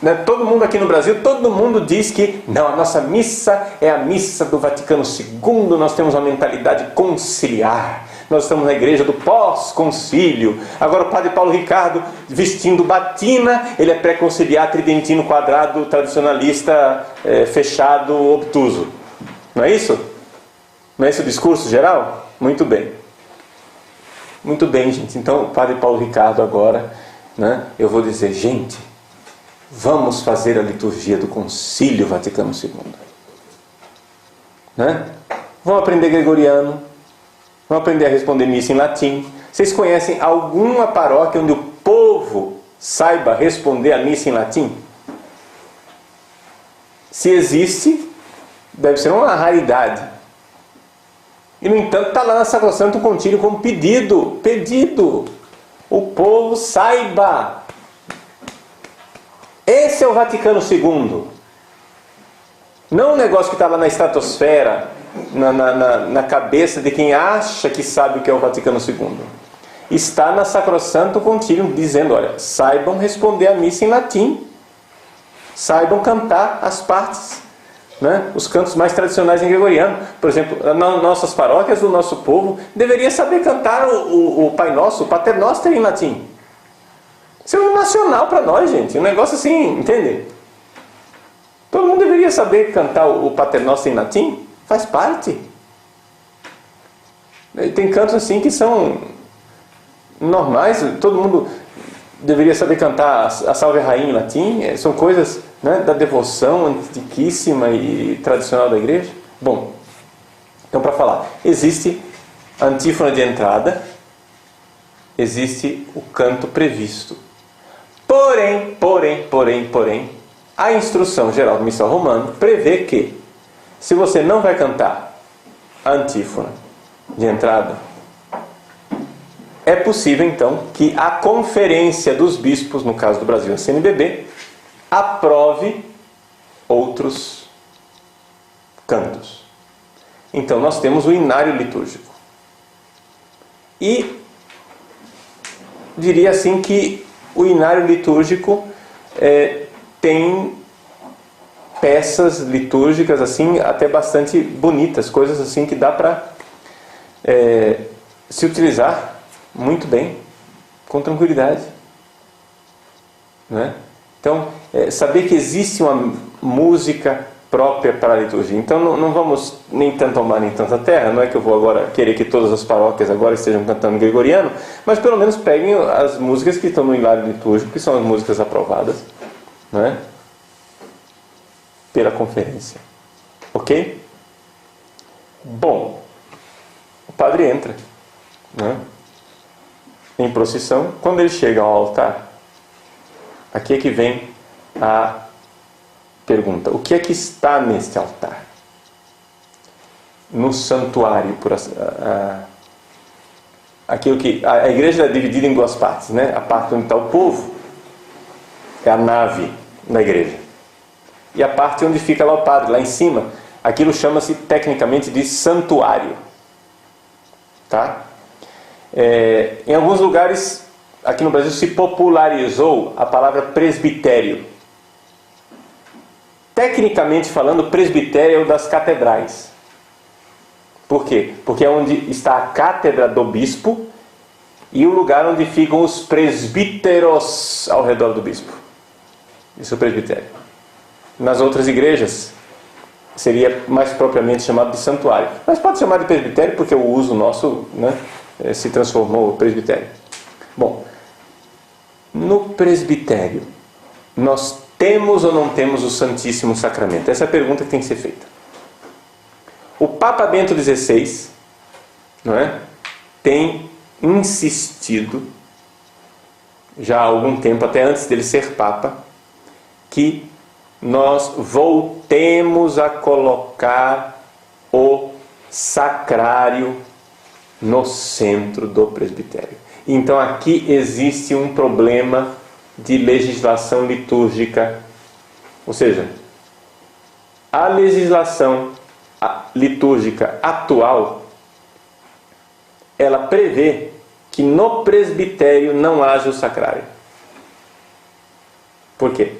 né, todo mundo aqui no Brasil, todo mundo diz que não, a nossa missa é a missa do Vaticano II, nós temos uma mentalidade conciliar, nós estamos na igreja do pós-concílio. Agora o padre Paulo Ricardo, vestindo batina, ele é pré-conciliar, tridentino, quadrado, tradicionalista, fechado, obtuso. Não é isso? Não é esse o discurso geral? Muito bem. Muito bem, gente. Então, o padre Paulo Ricardo agora, né, eu vou dizer, gente, vamos fazer a liturgia do Concílio Vaticano II. Né? Vamos aprender gregoriano, vamos aprender a responder missa em latim. Vocês conhecem alguma paróquia onde o povo saiba responder a missa em latim? Se existe, deve ser uma raridade. E, no entanto, está lá na Sacrosanto Concílio como pedido. O povo saiba. Esse é o Vaticano II. Não um negócio que está lá na estratosfera, na cabeça de quem acha que sabe o que é o Vaticano II. Está na Sacrosanto Concílio dizendo, olha, saibam responder a missa em latim. Saibam cantar as partes, né? Os cantos mais tradicionais em gregoriano. Por exemplo, nas nossas paróquias, o nosso povo deveria saber cantar o Pai Nosso, o Pater Noster em latim. Isso é um nacional para nós, gente. Um negócio assim, entende? Todo mundo deveria saber cantar o Pater Noster em latim. Faz parte. E tem cantos assim que são normais. Todo mundo deveria saber cantar a Salve Rainha em latim. São coisas, né, da devoção antiquíssima e tradicional da igreja. Bom, então para falar, existe a antífona de entrada, existe o canto previsto. Porém, a instrução geral do missal romano prevê que, se você não vai cantar a antífona de entrada, é possível então que a conferência dos bispos, no caso do Brasil a CNBB, aprove outros cantos. Então nós temos o inário litúrgico. E diria assim que o inário litúrgico tem peças litúrgicas assim até bastante bonitas, coisas assim que dá para se utilizar muito bem, com tranquilidade, né? Então, saber que existe uma música própria para a liturgia. Então, não vamos nem tanto ao mar nem tanto à terra. Não é que eu vou agora querer que todas as paróquias agora estejam cantando gregoriano, mas pelo menos peguem as músicas que estão no hilário litúrgico, que são as músicas aprovadas, né, pela conferência. Ok? Bom, o padre entra, né, em procissão. Quando ele chega ao altar, aqui é que vem a pergunta: o que é que está neste altar? No santuário, aquilo que a igreja é dividida em duas partes, né? A parte onde está o povo é a nave da igreja, e a parte onde fica lá o padre, lá em cima, aquilo chama-se tecnicamente de santuário, tá? Em alguns lugares aqui no Brasil se popularizou a palavra presbitério. Tecnicamente falando, presbitério é o das catedrais. Por quê? Porque é onde está a cátedra do bispo e o lugar onde ficam os presbíteros ao redor do bispo. Isso é o presbitério. Nas outras igrejas seria mais propriamente chamado de santuário. Mas pode chamar de presbitério porque o uso nosso, né, se transformou em presbitério. Bom, no presbitério, nós temos ou não temos o Santíssimo Sacramento? Essa é a pergunta que tem que ser feita. O Papa Bento XVI, não é, tem insistido, já há algum tempo, até antes dele ser Papa, que nós voltemos a colocar o sacrário no centro do presbitério. Então aqui existe um problema de legislação litúrgica, ou seja, a legislação litúrgica atual, ela prevê que no presbitério não haja o sacrário. Por quê?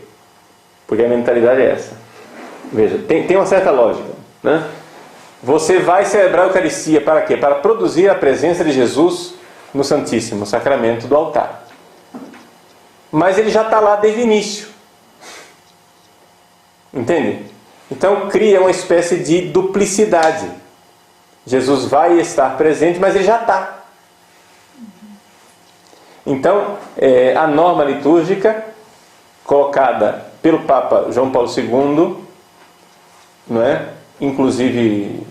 porque a mentalidade é essa. Veja, tem uma certa lógica, né? Você vai celebrar a Eucaristia para quê? Para produzir a presença de Jesus no Santíssimo Sacramento do altar. Mas ele já está lá desde o início. Entende? Então cria uma espécie de duplicidade. Jesus vai estar presente, mas ele já está. Então, a norma litúrgica colocada pelo Papa João Paulo II, não é? Inclusive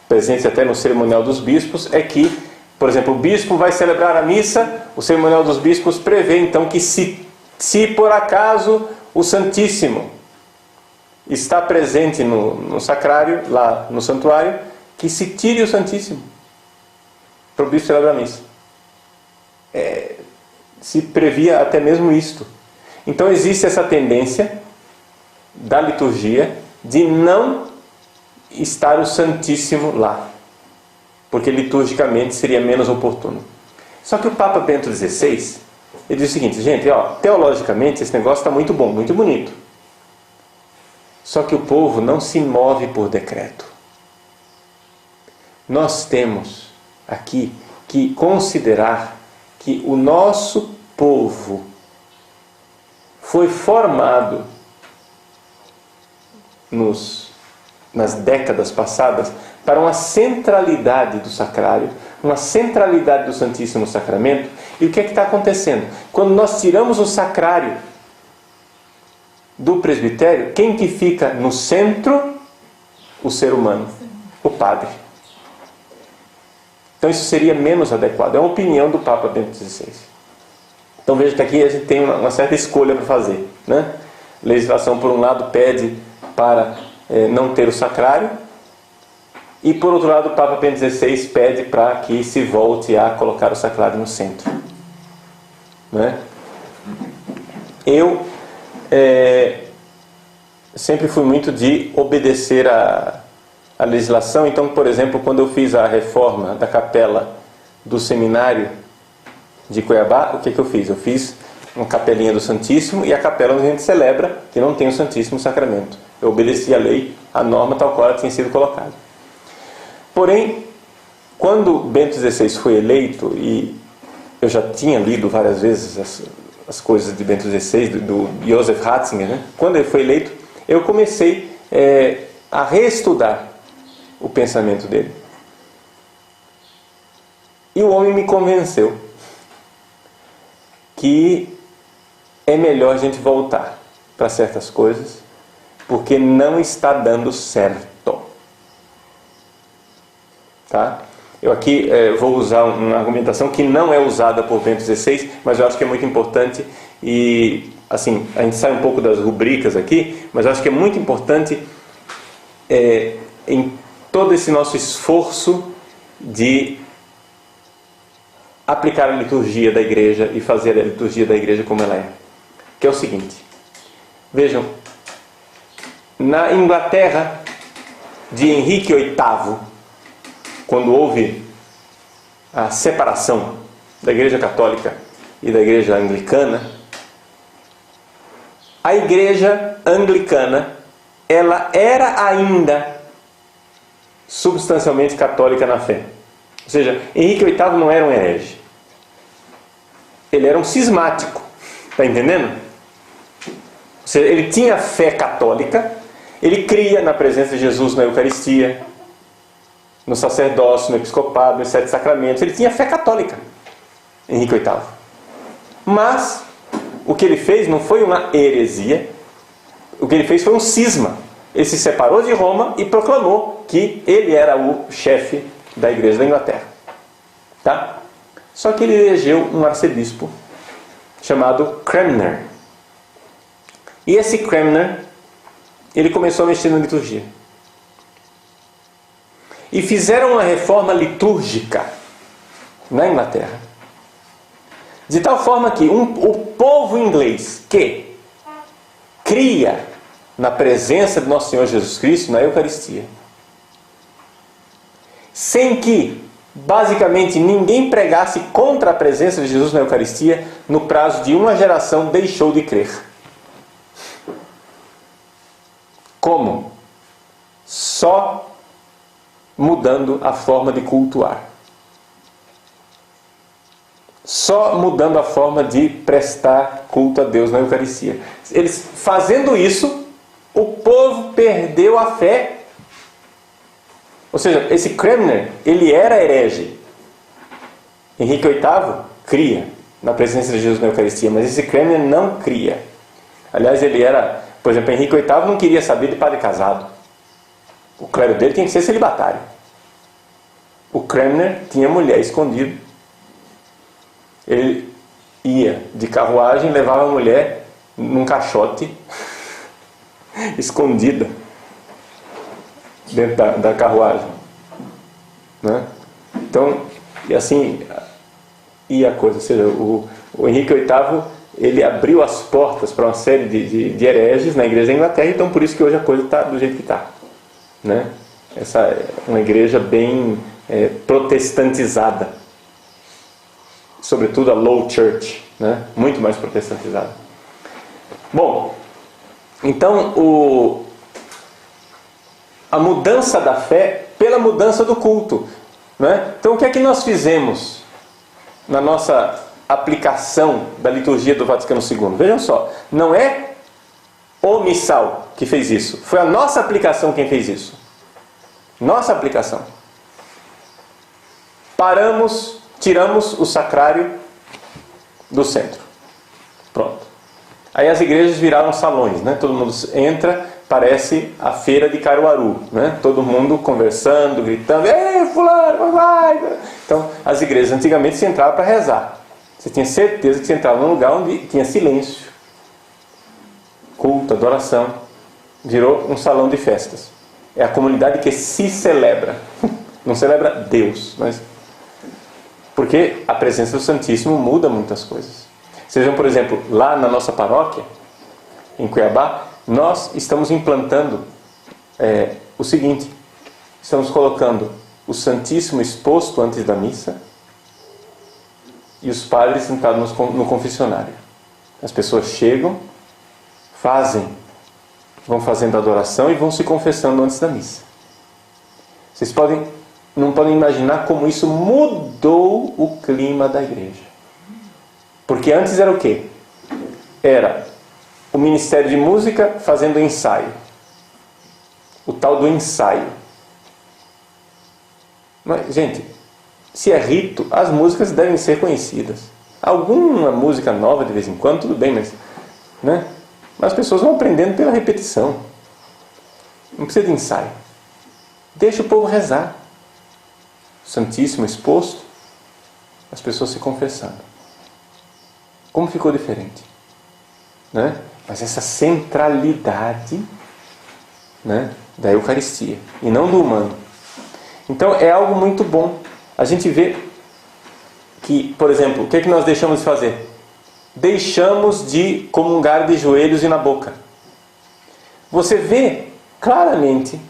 presente até no cerimonial dos bispos, é que, por exemplo, o bispo vai celebrar a missa, o cerimonial dos bispos prevê então que se por acaso o Santíssimo está presente no sacrário, lá no santuário, que se tire o Santíssimo para o bispo celebrar a missa. Se previa até mesmo isto. Então existe essa tendência da liturgia de não estar o Santíssimo lá, porque liturgicamente seria menos oportuno. Só que o Papa Bento XVI, ele diz o seguinte: gente, teologicamente esse negócio está muito bom, muito bonito. Só que o povo não se move por decreto. Nós temos aqui que considerar que o nosso povo foi formado nas décadas passadas para uma centralidade do sacrário, uma centralidade do Santíssimo Sacramento. E o que é que está acontecendo? Quando nós tiramos o sacrário do presbitério, quem que fica no centro? O ser humano, o padre. Então isso seria menos adequado. É uma opinião do Papa Bento XVI. Então veja que aqui a gente tem uma certa escolha para fazer, né? A legislação, por um lado, pede para não ter o sacrário, e por outro lado o Papa Bento XVI pede para que se volte a colocar o sacrário no centro, né? Eu sempre fui muito de obedecer a legislação. Então, por exemplo, quando eu fiz a reforma da capela do seminário de Cuiabá, o que eu fiz? Eu fiz uma capelinha do Santíssimo e a capela onde a gente celebra, que não tem o Santíssimo Sacramento. Eu obedeci a lei, a norma tal qual ela tinha sido colocada. Porém, quando Bento XVI foi eleito, e eu já tinha lido várias vezes as coisas de Bento XVI, do Joseph Ratzinger, né? Quando ele foi eleito, eu comecei a reestudar o pensamento dele. E o homem me convenceu que é melhor a gente voltar para certas coisas, porque não está dando certo. Tá? Eu aqui vou usar uma argumentação que não é usada por Bento XVI, mas eu acho que é muito importante. E assim, a gente sai um pouco das rubricas aqui, mas eu acho que é muito importante em todo esse nosso esforço de aplicar a liturgia da igreja e fazer a liturgia da igreja como ela é. Que é o seguinte: vejam, na Inglaterra de Henrique VIII, quando houve a separação da igreja católica e da igreja anglicana, a igreja anglicana, ela era ainda substancialmente católica na fé. Ou seja, Henrique VIII não era um herege. Ele era um cismático. Está entendendo? Ou seja, ele tinha fé católica, ele cria na presença de Jesus na Eucaristia, no sacerdócio, no episcopado, nos 7 sacramentos. Ele tinha fé católica, Henrique VIII. Mas o que ele fez não foi uma heresia. O que ele fez foi um cisma. Ele se separou de Roma e proclamou que ele era o chefe da igreja da Inglaterra. Tá? Só que ele elegeu um arcebispo chamado Cranmer. E esse Cranmer, ele começou a mexer na liturgia. E fizeram uma reforma litúrgica na Inglaterra, de tal forma que o povo inglês que cria na presença de Nosso Senhor Jesus Cristo na Eucaristia, sem que basicamente ninguém pregasse contra a presença de Jesus na Eucaristia, no prazo de uma geração deixou de crer. Como? Só mudando a forma de cultuar. Só mudando a forma de prestar culto a Deus na Eucaristia. Eles fazendo isso, o povo perdeu a fé. Ou seja, esse Cranmer, ele era herege. Henrique VIII cria na presença de Jesus na Eucaristia, mas esse Cranmer não cria. Aliás, ele era, por exemplo, Henrique VIII não queria saber de padre casado. O clero dele tinha que ser celibatário. O Cranmer tinha mulher escondida. Ele ia de carruagem, levava a mulher num caixote, escondida, dentro da carruagem. Né? Então, e assim ia a coisa. Ou seja, o Henrique VIII, ele abriu as portas para uma série de hereges na igreja da Inglaterra, então por isso que hoje a coisa está do jeito que está. Né? Essa é uma igreja bem protestantizada. Sobretudo a Low Church, né? Muito mais protestantizada. Bom, então a mudança da fé pela mudança do culto. Né? Então o que é que nós fizemos na nossa aplicação da liturgia do Vaticano II? Vejam só, não é o missal que fez isso, foi a nossa aplicação quem fez isso. Nossa aplicação. Tiramos o sacrário do centro. Pronto. Aí as igrejas viraram salões, né? Todo mundo entra, parece a feira de Caruaru, né? Todo mundo conversando, gritando, ei, fulano, vai! Então, as igrejas antigamente se entrava para rezar. Você tinha certeza que você entrava num lugar onde tinha silêncio, culto, adoração. Virou um salão de festas. É a comunidade que se celebra. Não celebra Deus, mas... Porque a presença do Santíssimo muda muitas coisas. Sejam, por exemplo, lá na nossa paróquia, em Cuiabá, nós estamos implantando o seguinte. Estamos colocando o Santíssimo exposto antes da missa e os padres sentados no confessionário. As pessoas chegam, vão fazendo adoração e vão se confessando antes da missa. Vocês não podem imaginar como isso mudou o clima da igreja. Porque antes era o quê? Era o Ministério de Música fazendo ensaio. O tal do ensaio. Mas, gente, se é rito, as músicas devem ser conhecidas. Alguma música nova de vez em quando, tudo bem, mas... Né? Mas as pessoas vão aprendendo pela repetição. Não precisa de ensaio. Deixa o povo rezar. Santíssimo exposto, as pessoas se confessando. Como ficou diferente? Né? Mas essa centralidade, né, da Eucaristia e não do humano. Então é algo muito bom. A gente vê que, por exemplo, o que é que nós deixamos de fazer? Deixamos de comungar de joelhos e na boca. Você vê claramente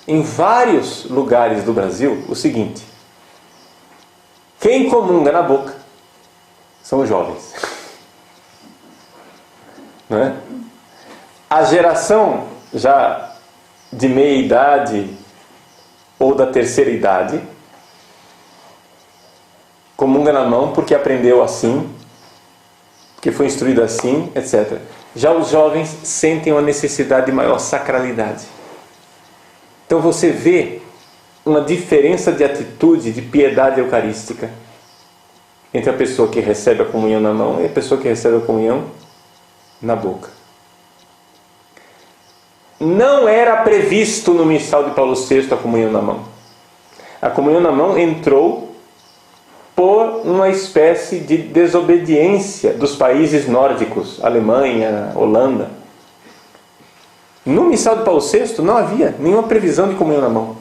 em vários lugares do Brasil o seguinte: quem comunga na boca são os jovens. Não é? A geração já de meia idade ou da terceira idade comunga na mão porque aprendeu assim, porque foi instruído assim, etc. Já os jovens sentem uma necessidade de maior sacralidade. Então você vê uma diferença de atitude, de piedade eucarística entre a pessoa que recebe a comunhão na mão e a pessoa que recebe a comunhão na boca. Não era previsto no missal de Paulo VI a comunhão na mão. A comunhão na mão entrou por uma espécie de desobediência dos países nórdicos, Alemanha, Holanda. No missal de Paulo VI não havia nenhuma previsão de comunhão na mão.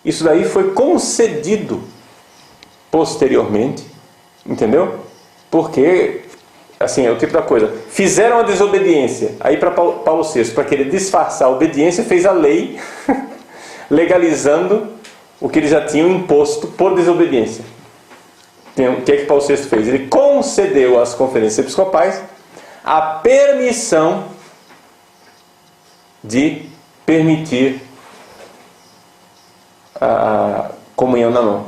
Isso daí foi concedido posteriormente, entendeu? Porque, assim, é o tipo da coisa. Fizeram a desobediência. Aí para Paulo VI, para querer disfarçar a obediência, fez a lei legalizando o que eles já tinham imposto por desobediência. O que é que Paulo VI fez? Ele concedeu às conferências episcopais a permissão de permitir a comunhão na mão.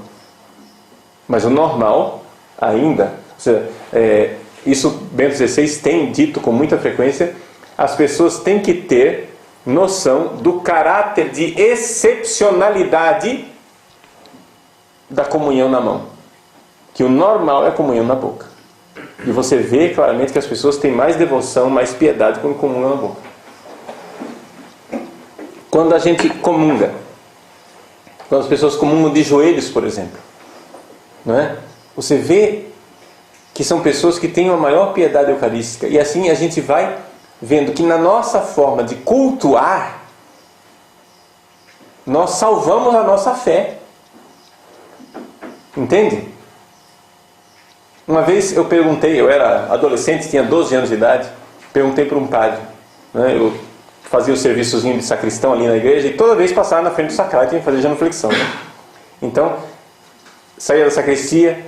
Mas o normal ainda, ou seja, isso Bento XVI tem dito com muita frequência, as pessoas têm que ter noção do caráter de excepcionalidade da comunhão na mão. Que o normal é a comunhão na boca. E você vê claramente que as pessoas têm mais devoção, mais piedade quando comungam na boca. Quando a gente comunga, quando as pessoas comungam de joelhos, por exemplo, não é? Você vê que são pessoas que têm uma maior piedade eucarística. E assim a gente vai vendo que na nossa forma de cultuar, nós salvamos a nossa fé. Entende? Uma vez eu perguntei, eu era adolescente, tinha 12 anos de idade, perguntei para um padre, né? Eu fazia o serviçozinho de sacristão ali na igreja, e toda vez passava na frente do sacrário tinha que fazer genuflexão, né? Então, saía da sacristia,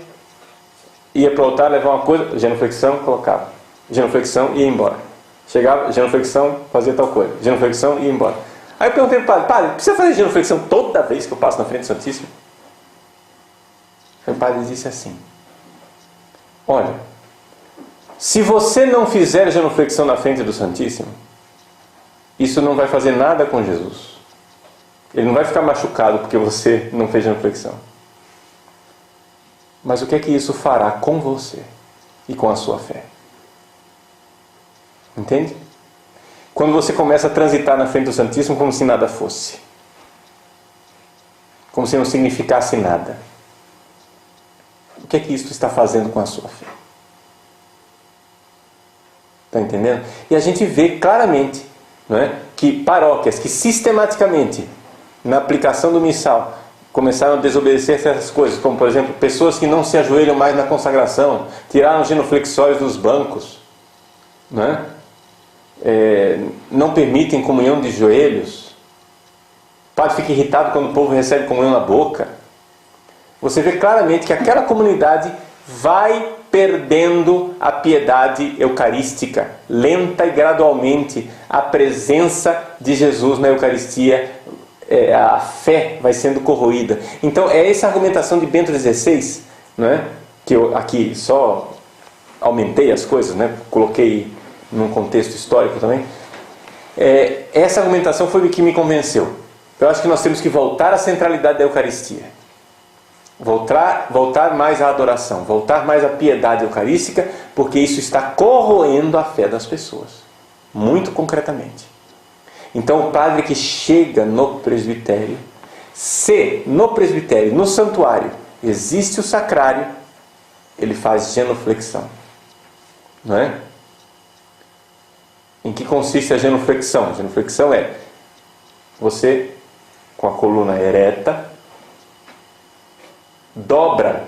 ia para o altar, levava uma coisa, genuflexão, colocava, genuflexão e ia embora. Chegava, genuflexão, fazia tal coisa, genuflexão e ia embora. Aí eu perguntei para o padre, precisa fazer genuflexão toda vez que eu passo na frente do Santíssimo? Aí o padre disse assim: olha, se você não fizer genuflexão na frente do Santíssimo, isso não vai fazer nada com Jesus. Ele não vai ficar machucado porque você não fez genuflexão. Mas o que é que isso fará com você e com a sua fé? Entende? Quando você começa a transitar na frente do Santíssimo como se nada fosse. Como se não significasse nada. O que é que isso está fazendo com a sua fé? Está entendendo? E a gente vê claramente, não é, que paróquias que sistematicamente, na aplicação do missal, começaram a desobedecer certas coisas, como por exemplo, pessoas que não se ajoelham mais na consagração, tiraram os genuflexórios dos bancos, não é? Não permitem comunhão de joelhos. O padre fica irritado quando o povo recebe comunhão na boca. Você vê claramente que aquela comunidade vai perdendo a piedade eucarística, lenta e gradualmente a presença de Jesus na Eucaristia, a fé vai sendo corroída. Então é essa argumentação de Bento XVI, não é? Que eu aqui só aumentei as coisas, né? Coloquei num contexto histórico também. Essa argumentação foi o que me convenceu. Eu acho que nós temos que voltar à centralidade da Eucaristia. Voltar mais à adoração, voltar mais à piedade eucarística, porque isso está corroendo a fé das pessoas, muito concretamente. Então o padre que chega no presbitério, se no presbitério, no santuário, existe o sacrário, ele faz genuflexão. Não é? Em que consiste a genuflexão? A genuflexão é você, com a coluna ereta, dobra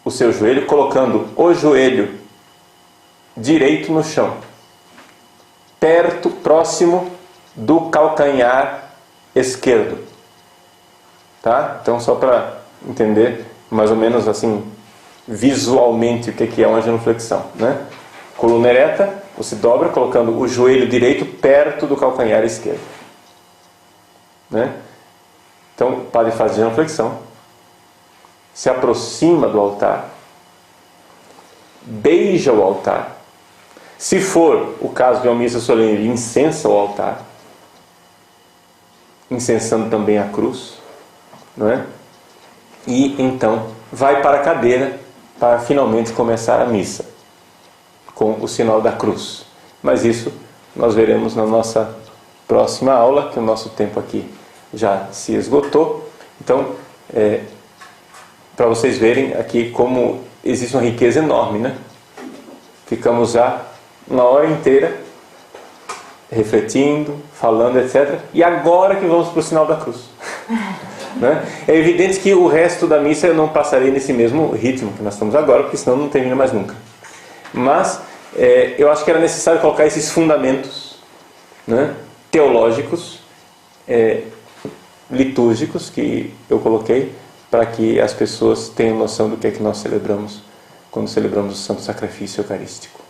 o seu joelho, colocando o joelho direito no chão, próximo do calcanhar esquerdo. Tá? Então, só para entender mais ou menos assim, visualmente, o que é uma genuflexão, né? Coluna ereta, você dobra colocando o joelho direito perto do calcanhar esquerdo, né? Então o padre faz genuflexão, se aproxima do altar, beija o altar. Se for o caso de uma missa solene, ele incensa o altar, incensando também a cruz, não é? E então vai para a cadeira para finalmente começar a missa com o sinal da cruz. Mas isso nós veremos na nossa próxima aula, que o nosso tempo aqui já se esgotou. Então, para vocês verem aqui como existe uma riqueza enorme, né? Ficamos já uma hora inteira refletindo, falando, etc. E agora que vamos para o sinal da cruz. Né? É evidente que o resto da missa eu não passarei nesse mesmo ritmo que nós estamos agora, porque senão não termina mais nunca. Mas eu acho que era necessário colocar esses fundamentos, né, teológicos, litúrgicos que eu coloquei, para que as pessoas tenham noção do que é que nós celebramos quando celebramos o Santo Sacrifício Eucarístico.